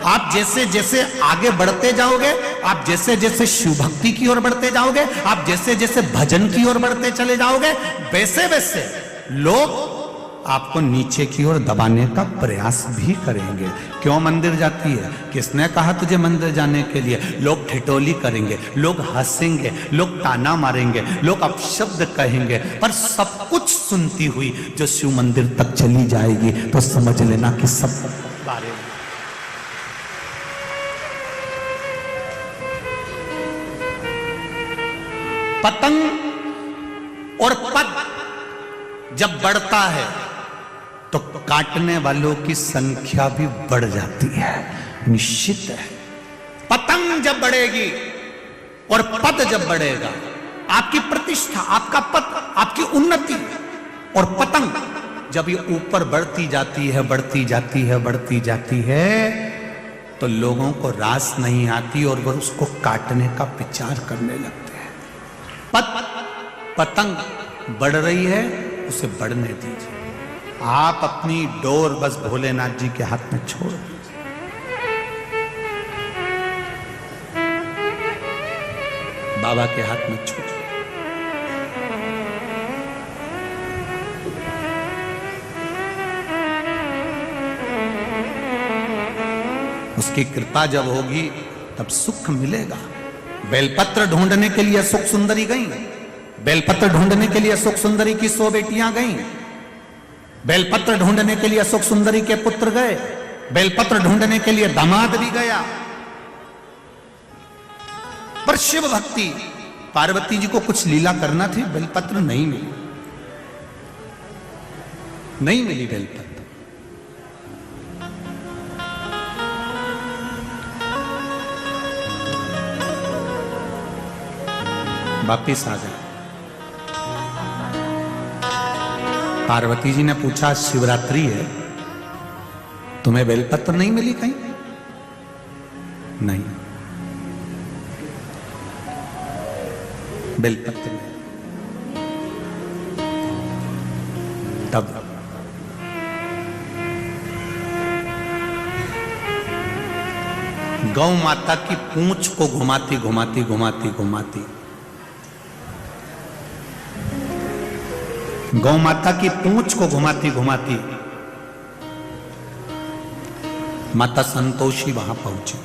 आप जैसे जैसे आगे बढ़ते जाओगे, आप जैसे जैसे शिव भक्ति की ओर बढ़ते जाओगे, आप जैसे जैसे भजन की ओर बढ़ते चले जाओगे, वैसे वैसे लोग आपको नीचे की ओर दबाने का प्रयास भी करेंगे। क्यों मंदिर जाती है? किसने कहा तुझे मंदिर जाने के लिए? लोग ठिठोली करेंगे, लोग हंसेंगे, लोग ताना मारेंगे, लोग अपशब्द कहेंगे, पर सब कुछ सुनती हुई जो शिव मंदिर तक चली जाएगी तो समझ लेना कि सब बारे में पतंग और पद जब बढ़ता है तो काटने वालों की संख्या भी बढ़ जाती है, निश्चित है। पतंग जब बढ़ेगी और पद जब बढ़ेगा, आपकी प्रतिष्ठा, आपका पद, आपकी उन्नति, और पतंग जब ये ऊपर बढ़ती जाती है, बढ़ती जाती है, बढ़ती जाती है, तो लोगों को रास नहीं आती और वो उसको काटने का विचार करने लगते हैं। पतंग बढ़ रही है, उसे बढ़ने दीजिए। आप अपनी डोर बस भोलेनाथ जी के हाथ में छोड़ दीजिए। बाबा के हाथ में छोड़। उसकी कृपा जब होगी तब सुख मिलेगा। बेलपत्र ढूंढने के लिए सुख सुंदरी गई, बेलपत्र ढूंढने के लिए सुख सुंदरी की 100 बेटियां गईं, बेलपत्र ढूंढने के लिए सुख सुंदरी के पुत्र गए, बेलपत्र ढूंढने के लिए दामाद भी गया। पर शिव भक्ति, पार्वती जी को कुछ लीला करना थी, बेलपत्र नहीं मिली, नहीं मिली बेलपत्र। वापिस आ गए। पार्वती जी ने पूछा, शिवरात्रि है, तुम्हें बेलपत्र नहीं मिली कहीं? नहीं, बेलपत्र नहीं। तब गौ माता की पूंछ को घुमाती घुमाती घुमाती घुमाती, गौ माता की पूंछ को घुमाती घुमाती माता संतोषी वहां पहुंची।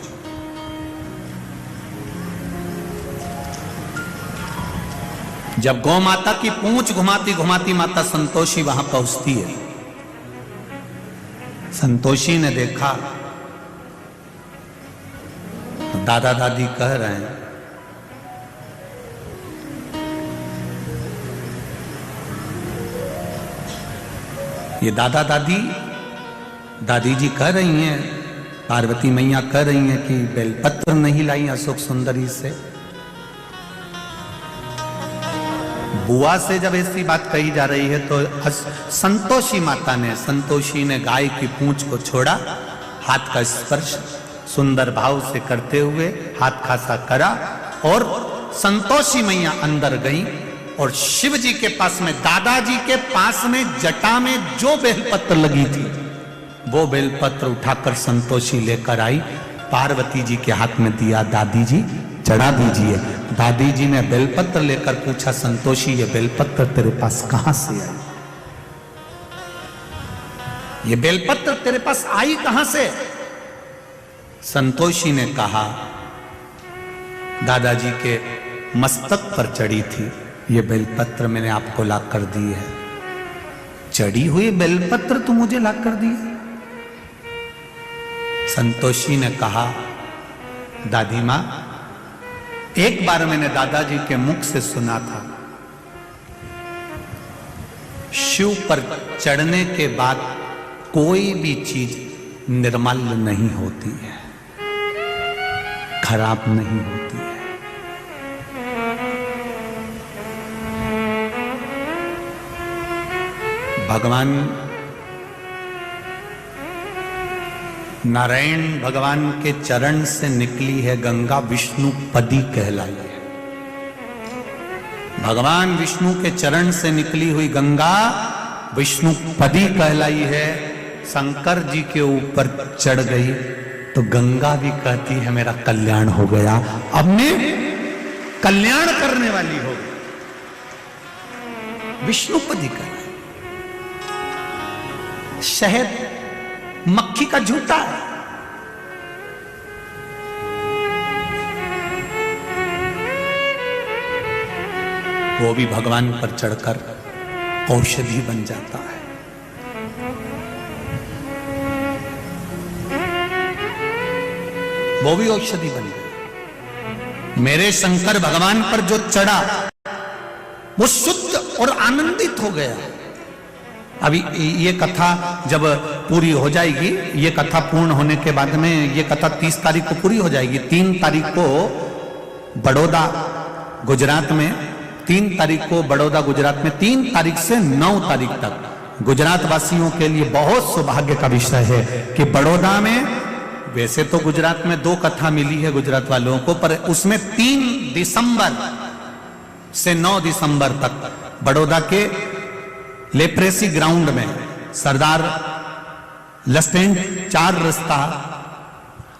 जब गौ माता की पूंछ घुमाती घुमाती माता संतोषी वहां पहुंचती है, संतोषी ने देखा तो दादा दादी कह रहे हैं, ये दादा दादी, दादी जी कह रही हैं, पार्वती मैया कह रही हैं कि बेलपत्र नहीं लाई अशोक सुंदरी से। बुआ से जब ऐसी बात कही जा रही है तो संतोषी माता ने, संतोषी ने गाय की पूंछ को छोड़ा, हाथ का स्पर्श सुंदर भाव से करते हुए हाथ खासा करा और संतोषी मैया अंदर गई और शिव जी के पास में, दादाजी के पास में जटा में जो बेलपत्र लगी थी वो बेलपत्र उठाकर संतोषी लेकर आई, पार्वती जी के हाथ में दिया, दादी जी चढ़ा दीजिए। दादी जी ने बेलपत्र लेकर पूछा, संतोषी ये बेलपत्र तेरे पास कहां से आई? ये बेलपत्र तेरे पास आई कहां से? संतोषी ने कहा, दादाजी के मस्तक पर चढ़ी थी, ये बेलपत्र मैंने आपको ला कर दी है। चढ़ी हुई बेलपत्र तू मुझे ला कर दी है? संतोषी ने कहा, दादी मां, एक बार मैंने दादाजी के मुख से सुना था, शिव पर चढ़ने के बाद कोई भी चीज निर्मल नहीं होती है, खराब नहीं होती है। भगवान नारायण भगवान के चरण से निकली है गंगा, विष्णु पदी कहलाई है। भगवान विष्णु के चरण से निकली हुई गंगा विष्णु पदी कहलाई है। शंकर जी के ऊपर चढ़ गई तो गंगा भी कहती है मेरा कल्याण हो गया, अब मैं कल्याण करने वाली हो गई। विष्णुपदी का शहद मक्खी का झूठा है। वो भी भगवान पर चढ़कर औषधि बन जाता है। वो भी औषधि बन गई। मेरे शंकर भगवान पर जो चढ़ा वो शुद्ध और आनंदित हो गया। अभी ये कथा जब पूरी हो जाएगी, ये कथा पूर्ण होने के बाद में ये कथा 30 तारीख को पूरी हो जाएगी। 3 तारीख को बड़ौदा गुजरात में, 3 तारीख को बड़ौदा गुजरात में, 3 तारीख से 9 तारीख तक गुजरात वासियों के लिए बहुत सौभाग्य का विषय है कि बड़ौदा में, वैसे तो गुजरात में 2 कथा मिली है गुजरात वालों को, पर उसमें 3 दिसंबर से 9 दिसंबर तक बड़ौदा के लेप्रेसी ग्राउंड में सरदार लस्टेंट 4 रास्ता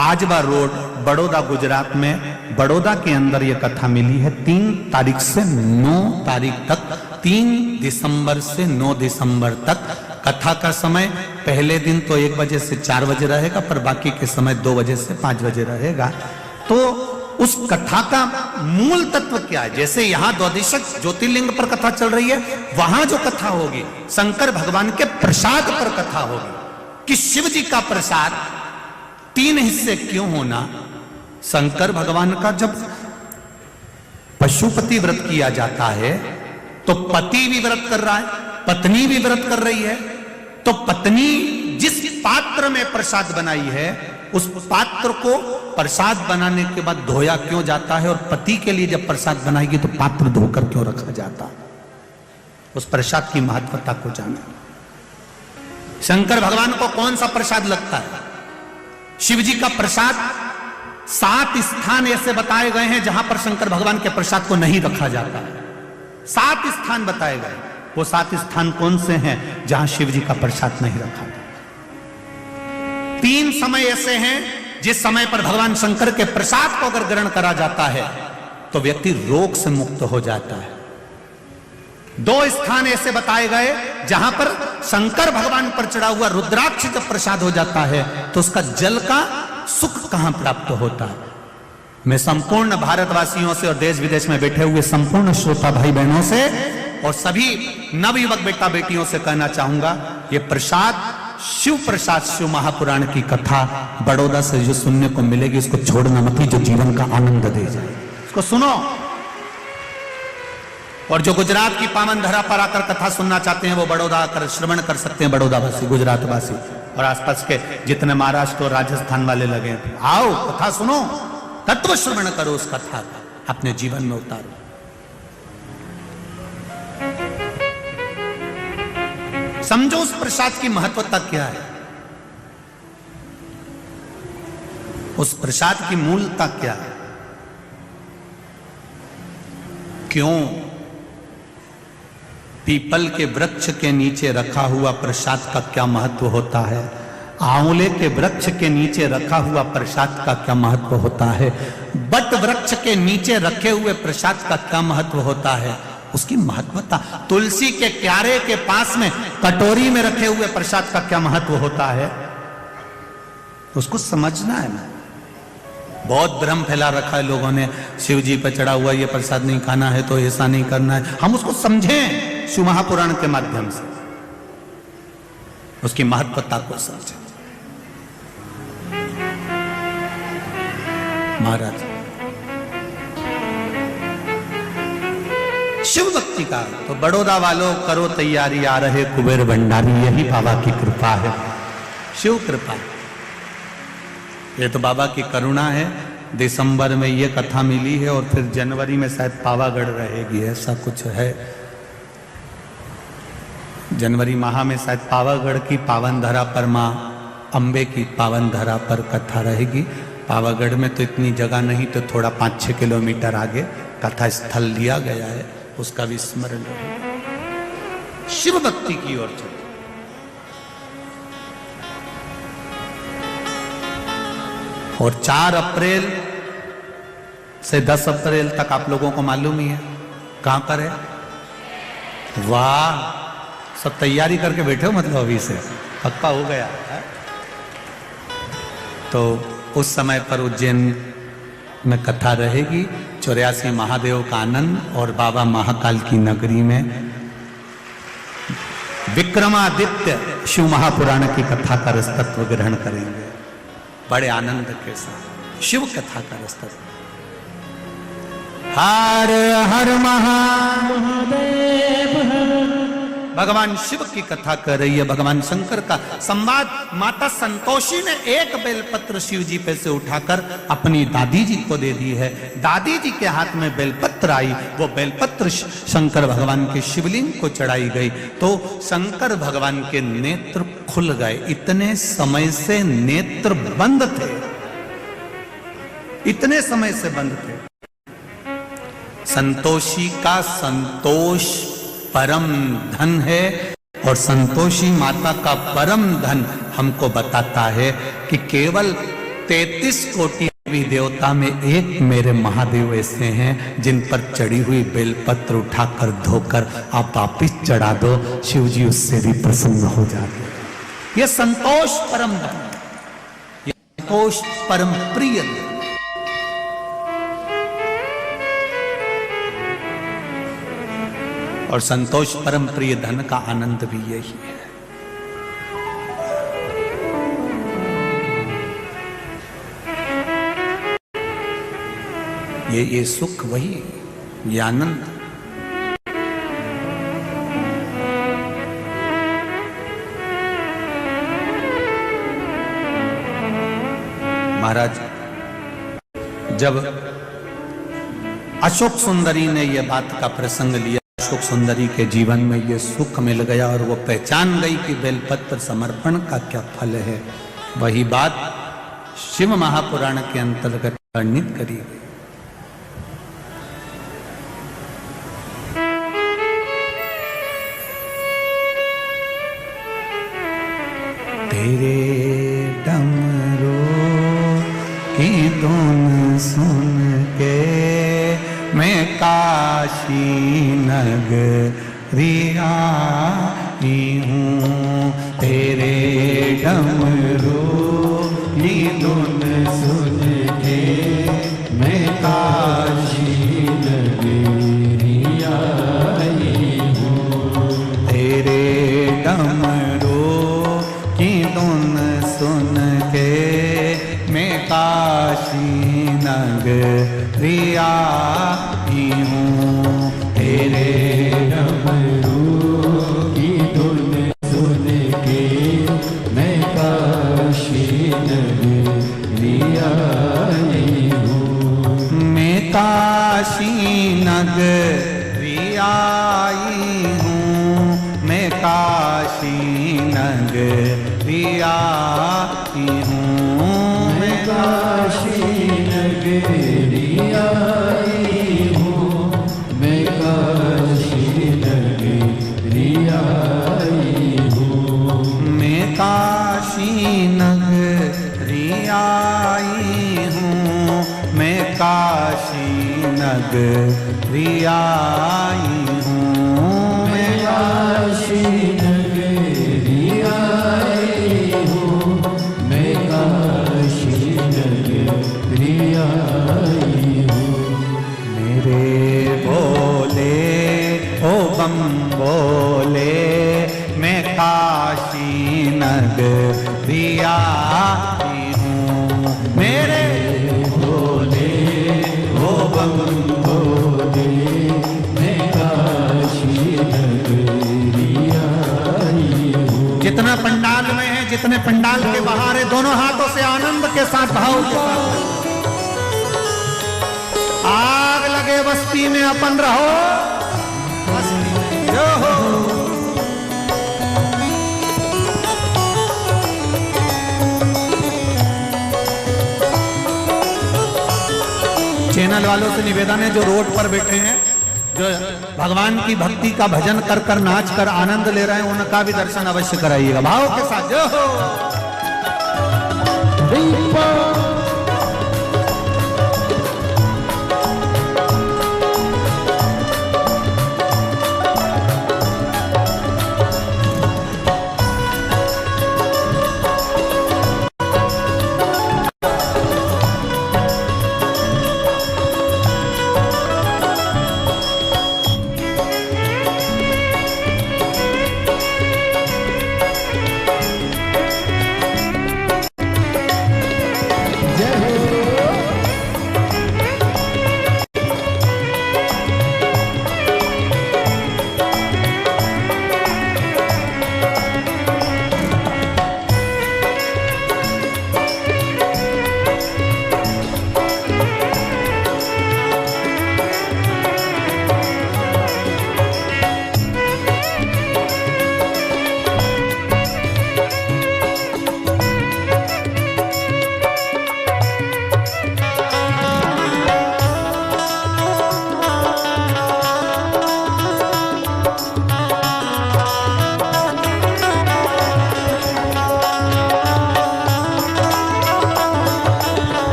आजवा रोड बड़ौदा गुजरात में, बड़ौदा के अंदर यह कथा मिली है। 3 तारीख से 9 तारीख तक, 3 दिसंबर से 9 दिसंबर तक कथा का समय पहले दिन तो 1 बजे से 4 बजे रहेगा, पर बाकी के समय 2 बजे से 5 बजे रहेगा। तो उस कथा का मूल तत्व क्या है? जैसे यहां द्वादशक ज्योतिर्लिंग पर कथा चल रही है, वहां जो कथा होगी शंकर भगवान के प्रसाद पर कथा होगी कि शिव जी का प्रसाद 3 हिस्से क्यों होना। शंकर भगवान का जब पशुपति व्रत किया जाता है तो पति भी व्रत कर रहा है, पत्नी भी व्रत कर रही है, तो पत्नी जिस पात्र में प्रसाद बनाई है उस पात्र को प्रसाद बनाने के बाद धोया क्यों जाता है, और पति के लिए जब प्रसाद बनाएगी तो पात्र धोकर क्यों रखा जाता है? उस प्रसाद की महत्वता को जाना। शंकर भगवान को कौन सा प्रसाद लगता है? शिव जी का प्रसाद 7 स्थान ऐसे बताए गए हैं जहां पर शंकर भगवान के प्रसाद को नहीं रखा जाता है। 7 स्थान बताए गए। वो 7 स्थान कौन से हैं जहां शिव जी का प्रसाद नहीं रखा जाता? 3 समय ऐसे हैं जिस समय पर भगवान शंकर के प्रसाद को अगर ग्रहण करा जाता है तो व्यक्ति रोग से मुक्त हो जाता है। 2 स्थान ऐसे बताए गए जहां पर शंकर भगवान पर चढ़ा हुआ रुद्राक्ष जब प्रसाद हो जाता है तो उसका जल का सुख कहां प्राप्त होता है। मैं संपूर्ण भारतवासियों से और देश विदेश में बैठे हुए संपूर्ण श्रोता भाई बहनों से और सभी नवयुवक बेटा बेटियों से कहना चाहूंगा, ये प्रसाद शिव प्रसाद, शिव महापुराण की कथा बड़ौदा से जो सुनने को मिलेगी उसको छोड़ना मत, जो जीवन का आनंद दे जाए उसको सुनो। और जो गुजरात की पावन धरा पर आकर कथा सुनना चाहते हैं वो बड़ौदा आकर श्रवण कर सकते हैं। बड़ौदा वासी, गुजरात वासी और आसपास के जितने महाराष्ट्र और राजस्थान वाले लगे हैं, आओ कथा सुनो, तत्व श्रवण करो, उस कथा का अपने जीवन में उतारो। समझो उस प्रसाद की महत्वता क्या है, उस प्रसाद की मूलता क्या है, क्यों पीपल के वृक्ष के नीचे रखा हुआ प्रसाद का क्या महत्व होता है, आंवले के वृक्ष के नीचे रखा हुआ प्रसाद का क्या महत्व होता है, बट वृक्ष के नीचे रखे हुए प्रसाद का क्या महत्व होता है, उसकी महत्वता, तुलसी के क्यारे के पास में कटोरी में रखे हुए प्रसाद का क्या महत्व होता है, उसको समझना है ना। बहुत भ्रम फैला रखा है लोगों ने, शिव जी पर चढ़ा हुआ ये प्रसाद नहीं खाना है तो ऐसा नहीं करना है। हम उसको समझें शिव महापुराण के माध्यम से, उसकी महत्वता को समझें। महाराज शिव भक्ति का तो बड़ौदा वालों करो तैयारी, आ रहे कुबेर भंडारी, यही बाबा की कृपा है, शिव कृपा। ये तो बाबा की करुणा है। दिसंबर में ये कथा मिली है और फिर जनवरी में शायद पावागढ़ रहेगी, ऐसा कुछ है। जनवरी माह में शायद पावागढ़ की पावन धरा पर माँ अम्बे की पावन धरा पर कथा रहेगी। पावागढ़ में तो इतनी जगह नहीं, तो थोड़ा 5-6 किलोमीटर आगे कथा स्थल लिया गया है, उसका भी स्मरण रहे। शिव भक्ति की ओर चले। और 4 अप्रैल से 10 अप्रैल तक आप लोगों को मालूम ही है कहां पर है। वाह, सब तैयारी करके बैठे हो मतलब अभी से पक्का हो गया है? तो उस समय पर उज्जैन में कथा रहेगी 84 महादेव का आनंद, और बाबा महाकाल की नगरी में विक्रमादित्य शिव महापुराण की कथा का रसतत्व ग्रहण करेंगे बड़े आनंद के साथ। शिव कथा का रसतत्व। हर हर महादेव, भगवान शिव की कथा कर रही है, भगवान शंकर का संवाद। माता संतोषी ने एक बेलपत्र शिव जी पे से उठाकर अपनी दादी जी को दे दी है। दादी जी के हाथ में बेलपत्र आई, वो बेलपत्र शंकर भगवान के शिवलिंग को चढ़ाई गई तो शंकर भगवान के नेत्र खुल गए। इतने समय से नेत्र बंद थे, इतने समय से बंद थे। संतोषी का संतोष परम धन है, और संतोषी माता का परम धन हमको बताता है कि केवल 33 कोटि देवी देवता में एक मेरे महादेव ऐसे हैं जिन पर चढ़ी हुई बेलपत्र उठाकर धोकर आप वापिस चढ़ा दो, शिव जी उससे भी प्रसन्न हो जाते। ये संतोष परम धन, ये संतोष परम प्रिय धन। और संतोष परम प्रिय धन का आनंद भी यही है। ये सुख वही, ये आनंद। महाराज जब अशोक सुंदरी ने यह बात का प्रसंग लिया, अशोक सुंदरी के जीवन में ये सुख मिल गया और वो पहचान गई कि बेलपत्र समर्पण का क्या फल है। वही बात शिव महापुराण के अंतर्गत वर्णित करी गई। तेरे डमरू की धुन सुन के मैं काशी नगरी आई हूँ, तेरे डमरू की धुन सुन के मैं काशी नगरी आई हूँ, तेरे डमरू की धुन सुन के मैं काशी नगरी आई हूँ, तेरे डमरू की धुन सुन के मैं काशी नगरी आई हूँ, मैं काशी नगरी आई हूँ, मैं काशी नगरी आई हूँ, मैं काशी नगरी आई हूँ, मैं काशी नगरी आई हूँ, मैं काशी नगरी आई हूँ, मैं काशी नगरी आई हूँ, मैं काशी नगरी आई हूँ, मैं काशी नगरी आई हूँ, मेरे बोले ओ बम बोले मैं काशी नगरी आई हूँ, मेरे बोले ओ बम बोले मैं काशी नगरी आई हूँ। जितना पंडाल में है, जितने पंडाल के बाहर है, दोनों हाथों से आनंद के साथ, भाव के साथ आग लगे बस्ती में अपन रहो, बस्ती में जो हो। चैनल वालों से निवेदन है जो रोड पर बैठे हैं, जो भगवान की भक्ति का भजन कर कर नाच कर आनंद ले रहे हैं, उनका भी दर्शन अवश्य कराइएगा भाव के साथ। जो हो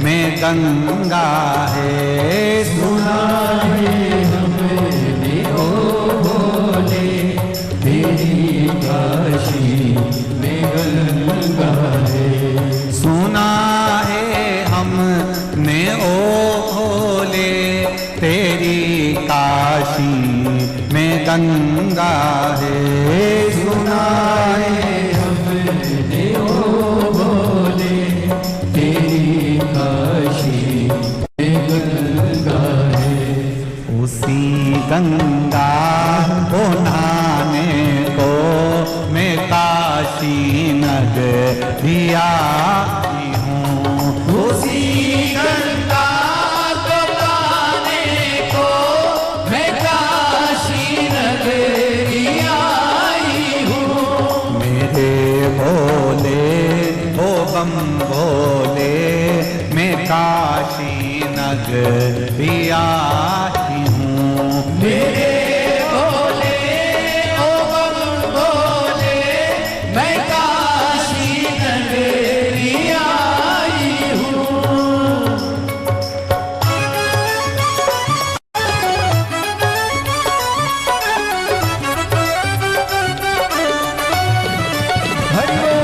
में गंगा है। सुना है हमने ओ भोले तेरी काशी में गंगा है। सुना है हमने ओ भोले तेरी काशी में गंगा है। सुना है हमने ओ भोले तेरी काशी में गंगा है। उसी गंगा को नहाने को मैं काशी नगरी आई हूँ। उसी गंगा को पाने को मैं काशी नगरी आई हूँ। मेरे भोले ओ बम भोले मैं काशी नगरी आई हूँ। मेरे भोले ओ बम भोले मैं काशी नगरी आई हूँ। हरि बोल।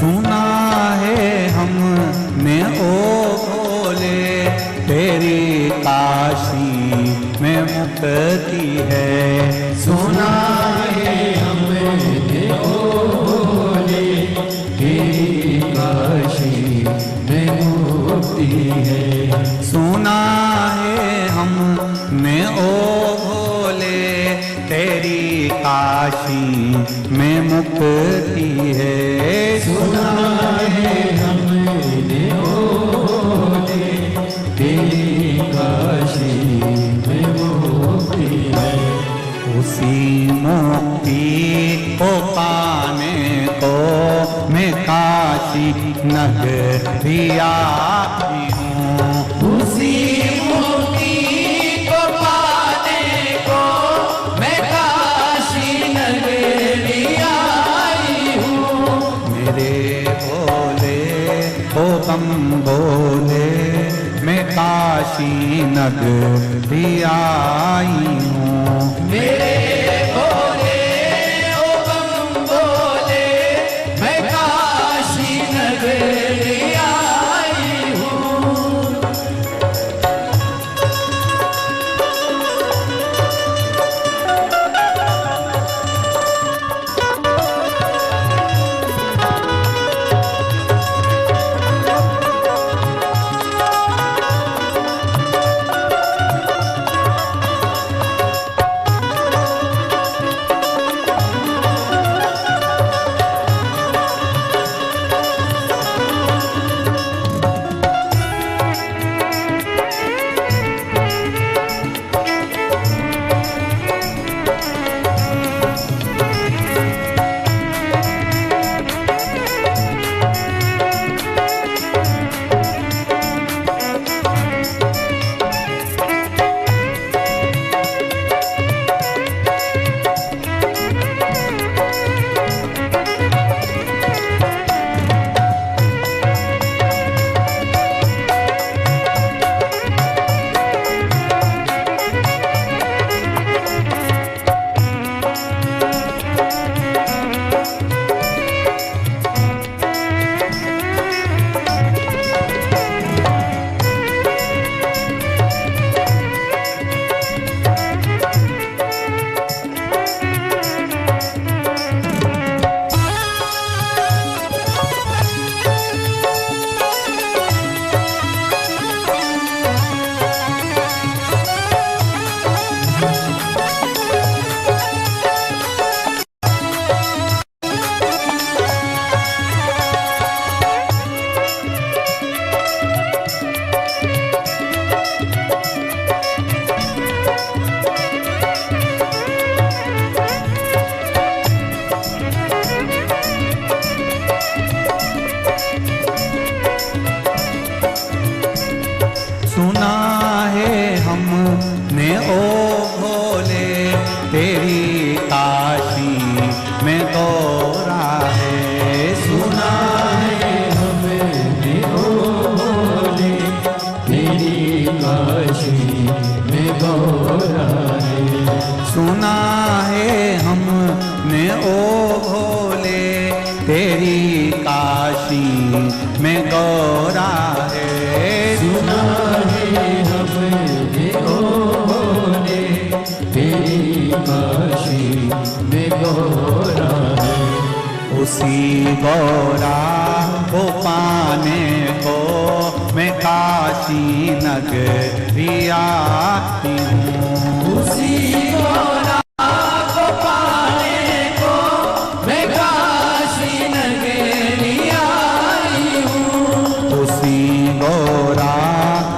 सुना है हमने ओ भोले तेरी काशी में मुक्ति है। सुना है हमने ओ भोले तेरी काशी में मुक्ति है। सुना है हमने ओ भोले तेरी काशी में मुक्ति है। सुना है हमने ओ भोले तेरी काशी में मुक्ति है। उसी मुक्ति को पाने को मैं काशी नगरी आई हूँ। उसी मुक्ति को पाने को मैं काशी नगरी आई हूँ। मेरे भोले ओ बम भोले मैं काशी नगरी आई हूँ। मेरे भोले ओ बम भोले मैं काशी नगरी आई हूँ। तेरी काशी में गौरा है। सुना है हमने ने तेरी काशी में गौरा है। उसी गौरा को पाने को मैं काशी नगरी आती हूँ। उसी गौरा को पाने को मैं काशी नगरी आई हूँ। उसी गौरा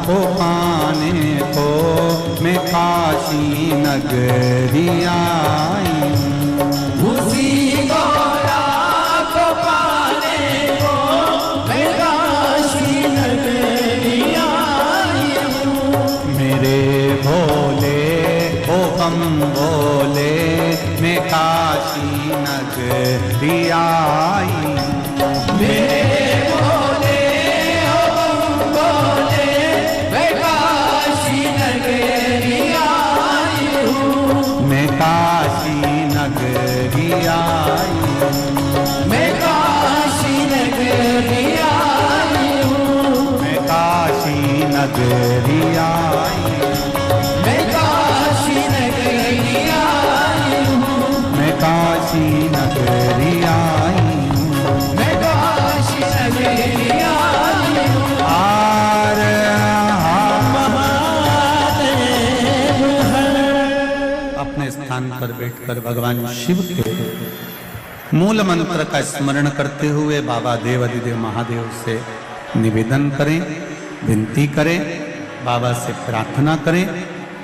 को पाने को मैं काशी नगरी आई हूँ। उसी गौरा को पाने को मैं काशी नगरी आई हूँ। मेरे भोले ओ बम भोले मैं काशी नगरी आई हूँ। मेरे भोले ओ बम भोले मैं काशी नगरी आई हूँ। मैं काशी नगरी आई हूँ। मैं काशी नगरी आई हूँ। मैं काशी नगरी आई हूँ। मैं काशी नगरी आई हूँ। मैं काशी नगरी आई हूँ। मैं काशी नगरी आई हूँ। आर महादेव हर। अपने स्थान पर बैठकर भगवान शिव के मूल मंत्र का स्मरण करते हुए बाबा देव अधिदेव महादेव से निवेदन करें, विनती करें, बाबा से प्रार्थना करें।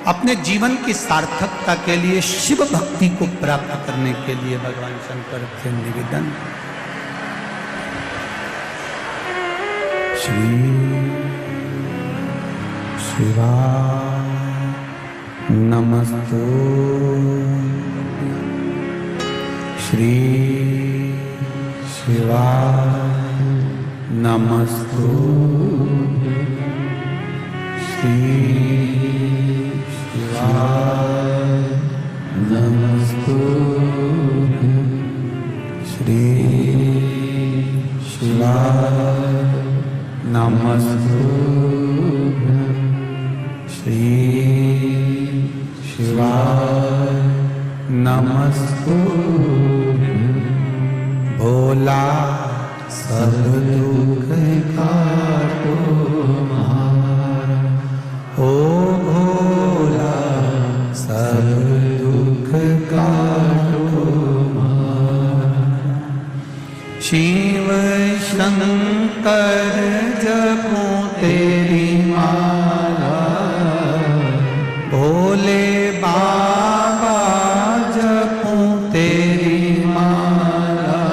अपने जीवन की सार्थकता के लिए, शिव भक्ति को प्राप्त करने के लिए भगवान शंकर से निवेदन। श्री शिवाय नमस्तु। श्री शिवाय नमस्तु। श्री शिवाय नमस्तु। श्री शिवाय नमस्तु। श्री शिवाय नमस्तु। भोला सब दुख काटो हमारा, ओ भोला सब दुख काटो हमारा। शिव शंकर जपो तेरी माला, भोले बाबा जपो तेरी माला।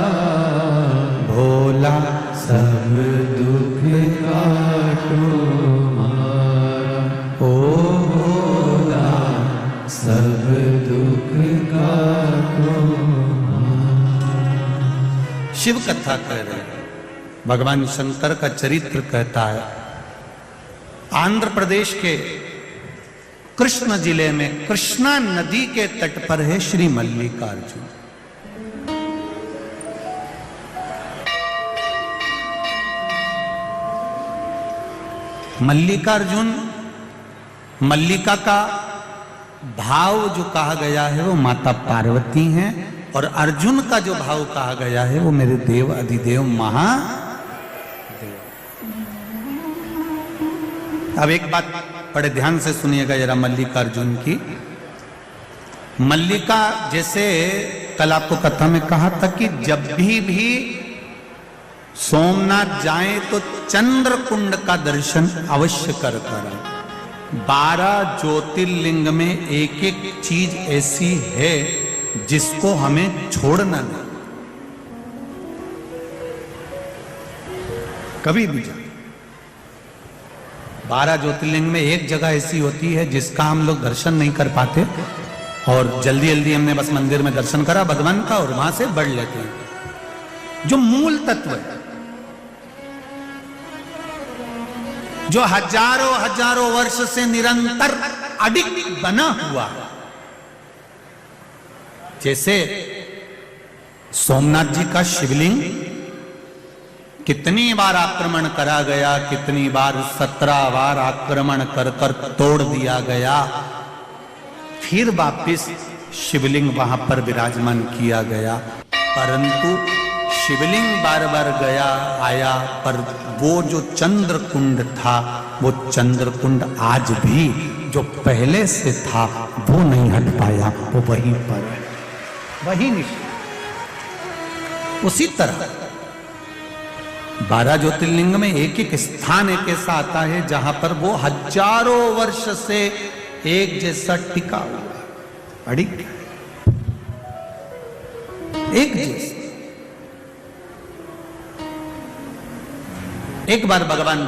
भोला सब दुख काटो हमारा, ओ भोला सब दुख काटो हमारा। शिव कथा कह रहे हैं। भगवान शंकर का चरित्र कहता है, आंध्र प्रदेश के कृष्ण जिले में कृष्णा नदी के तट पर है श्री मल्लिकार्जुन। मल्लिकार्जुन, मल्लिका का भाव जो कहा गया है वो माता पार्वती हैं, और अर्जुन का जो भाव कहा गया है वो मेरे देव अधिदेव महादेव। अब एक बात बड़े ध्यान से सुनिएगा जरा मल्लिकार्जुन की। मल्लिका, जैसे कल आपको कथा में कहा था कि जब भी सोमनाथ जाएं तो चंद्र कुंड का दर्शन अवश्य कर करें। 12 ज्योतिर्लिंग में एक एक चीज ऐसी है जिसको हमें छोड़ना नहीं। कभी भी जाए, 12 ज्योतिर्लिंग में एक जगह ऐसी होती है जिसका हम लोग दर्शन नहीं कर पाते, और जल्दी जल्दी हमने बस मंदिर में दर्शन करा भगवान का और वहां से बढ़ लेते हैं। जो मूल तत्व है, जो हजारों हजारों वर्ष से निरंतर अडिग बना हुआ, जैसे सोमनाथ जी का शिवलिंग कितनी बार आक्रमण करा गया, कितनी बार 17 बार आक्रमण कर कर तोड़ दिया गया, फिर वापिस शिवलिंग वहां पर विराजमान किया गया। परंतु शिवलिंग बार बार गया आया, पर वो जो चंद्रकुंड था, वो चंद्रकुंड आज भी जो पहले से था वो नहीं हट पाया, वो वहीं पर है, वही निश्चय। उसी तरह 12 ज्योतिर्लिंग में एक एक स्थान एक ऐसा आता है जहां पर वो हजारों वर्ष से एक जैसा टिका हुआ है, अड़िग एक जैसा। एक बार भगवान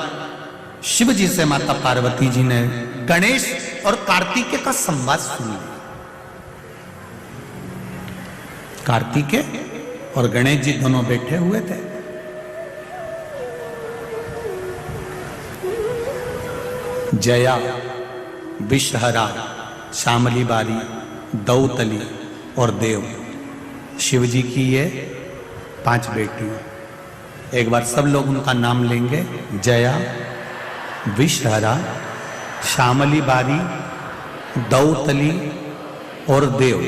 शिव जी से माता पार्वती जी ने गणेश और कार्तिकेय का संवाद सुन लिया। कार्तिकेय और गणेश जी दोनों बैठे हुए थे। जया, विषहरा, शामली बारी, दौतली और देव, शिव जी की ये 5 बेटियां। एक बार सब लोग उनका नाम लेंगे। जया, विषहरा, शामली बारी, दौतली और देव,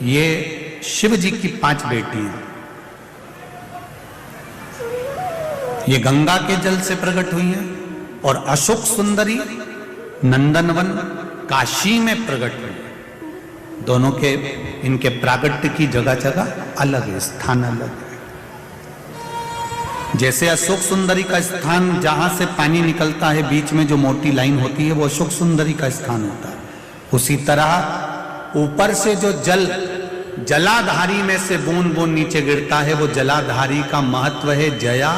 ये शिव जी की 5 बेटियां। ये गंगा के जल से प्रकट हुई हैं और अशोक सुंदरी नंदनवन काशी में प्रकट हुई। दोनों के इनके प्रागट्य की जगह जगह अलग है, स्थान अलग है। जैसे अशोक सुंदरी का स्थान जहां से पानी निकलता है, बीच में जो मोटी लाइन होती है, वो अशोक सुंदरी का स्थान होता है। उसी तरह ऊपर से जो जल जलाधारी में से बूंद बूंद नीचे गिरता है, वो जलाधारी का महत्व है। जया,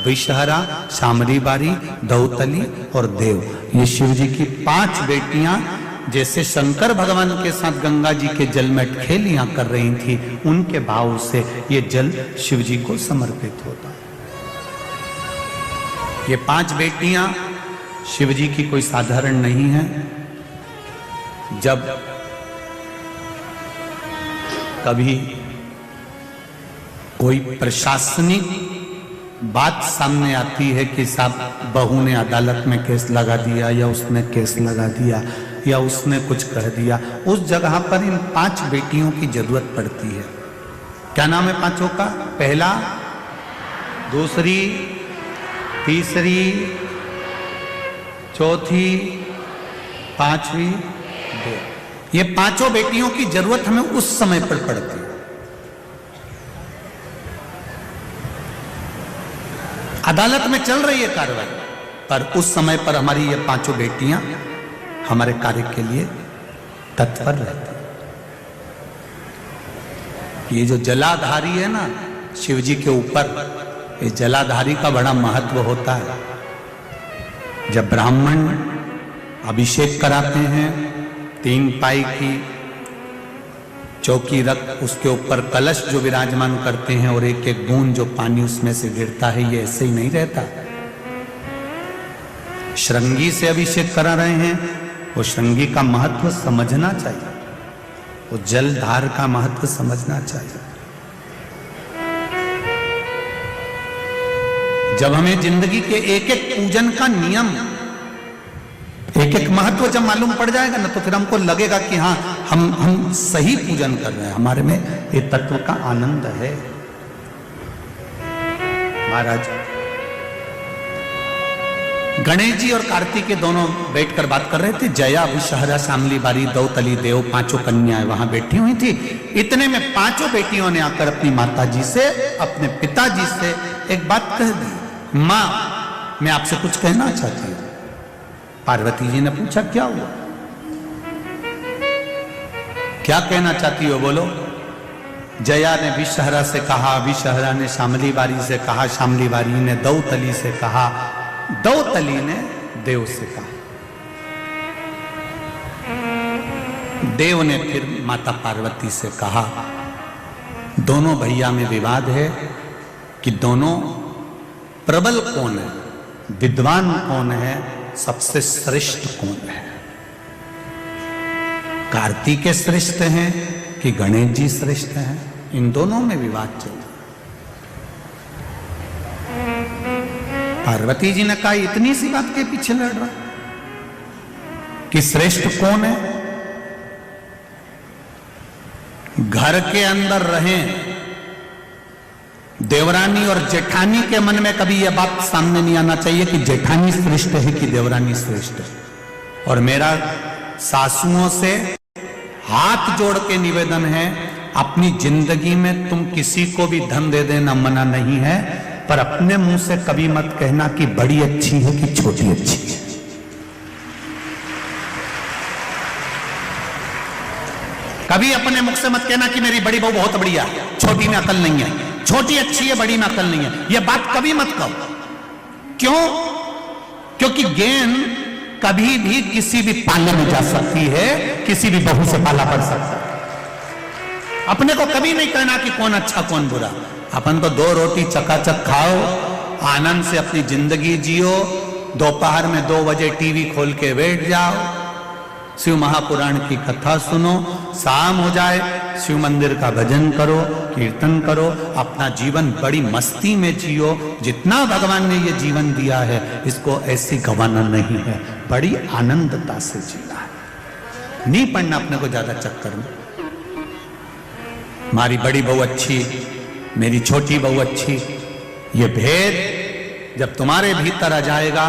विषहरा, शामली बारी, दौतली और देव, ये शिव जी की 5 बेटियां जैसे शंकर भगवान के साथ गंगा जी के जल में खेलियां कर रही थी, उनके भाव से ये जल शिव जी को समर्पित होता है। ये 5 बेटियां शिव जी की कोई साधारण नहीं है। जब कभी कोई प्रशासनिक बात सामने आती है कि साहब बहू ने अदालत में केस लगा दिया, या उसने केस लगा दिया, या उसने कुछ कह दिया, उस जगह पर इन 5 बेटियों की जरूरत पड़ती है। क्या नाम है 5 का? पहला, दूसरी, तीसरी, चौथी, 5वीं, 2। ये 5 बेटियों की जरूरत हमें उस समय पर पड़ती है। अदालत में चल रही है कार्रवाई, पर उस समय पर हमारी ये 5 बेटियां हमारे कार्य के लिए तत्पर रहती हैं। ये जो जलाधारी है ना शिव जी के ऊपर, ये जलाधारी का बड़ा महत्व होता है। जब ब्राह्मण अभिषेक कराते हैं, 3 पाई की चौकी रख उसके ऊपर कलश जो विराजमान करते हैं और एक एक बूंद जो पानी उसमें से गिरता है, ये ऐसे ही नहीं रहता। श्रृंगी से अभिषेक करा रहे हैं, वो श्रृंगी का महत्व समझना चाहिए, वो जलधार का महत्व समझना चाहिए। जब हमें जिंदगी के एक एक पूजन का नियम, एक एक महत्व जब मालूम पड़ जाएगा ना, तो फिर हमको लगेगा कि हाँ हम सही पूजन कर रहे हैं, हमारे में ये तत्व का आनंद है। महाराज गणेश जी और कार्तिकेय दोनों बैठकर बात कर रहे थे। जया, विषहरा, शामली बारी, दौतली, देव, 5 कन्याएं वहां बैठी हुई थी। इतने में 5 बेटियों ने आकर अपनी माता जी से, अपने पिताजी से एक बात कह दी। मां, मैं आपसे कुछ कहना चाहती हूं। पार्वती जी ने पूछा, क्या हुआ, क्या कहना चाहती हो, बोलो। जया ने विषहरा से कहा, विषहरा ने शामली बारी से कहा, शामली बारी ने दौतली से कहा, दौतली ने देव से कहा। देव ने फिर माता पार्वती से कहा। दोनों भैया में विवाद है कि दोनों प्रबल कौन है, विद्वान कौन है, सबसे श्रेष्ठ कौन है। कार्तिकेय श्रेष्ठ हैं कि गणेश जी श्रेष्ठ हैं, इन दोनों में विवाद चल रहा। पार्वती जी ने कहा इतनी सी बात के पीछे लड़ रहा कि श्रेष्ठ कौन है? घर के अंदर रहें, देवरानी और जेठानी के मन में कभी यह बात सामने नहीं आना चाहिए कि जेठानी श्रेष्ठ है कि देवरानी श्रेष्ठ है। और मेरा सासुओं से हाथ जोड़ के निवेदन है, अपनी जिंदगी में तुम किसी को भी धन दे देना मना नहीं है, पर अपने मुंह से कभी मत कहना कि बड़ी अच्छी है कि छोटी अच्छी है। कभी अपने मुख से मत कहना कि मेरी बड़ी बहू बहुत बढ़िया है, छोटी में अकल नहीं है, छोटी अच्छी है, बड़ी में अकल नहीं है। यह बात कभी मत कहो। क्यों? क्योंकि गेंद कभी भी किसी भी पाले में जा सकती है, किसी भी बहू से पाला पड़ सकता है। अपने को कभी नहीं कहना कि कौन अच्छा कौन बुरा। अपन तो 2 रोटी चकाचक खाओ, आनंद से अपनी जिंदगी जियो, दोपहर में 2 बजे टीवी खोल के बैठ जाओ, शिव महापुराण की कथा सुनो, शाम हो जाए शिव मंदिर का भजन करो, कीर्तन करो, अपना जीवन बड़ी मस्ती में जियो। जितना भगवान ने ये जीवन दिया है इसको ऐसी गंवाना नहीं है, बड़ी आनंदता से जीना है। नहीं पड़ना अपने को ज्यादा चक्कर में, हमारी बड़ी बहू अच्छी, मेरी छोटी बहू अच्छी। ये भेद जब तुम्हारे भीतर आ जाएगा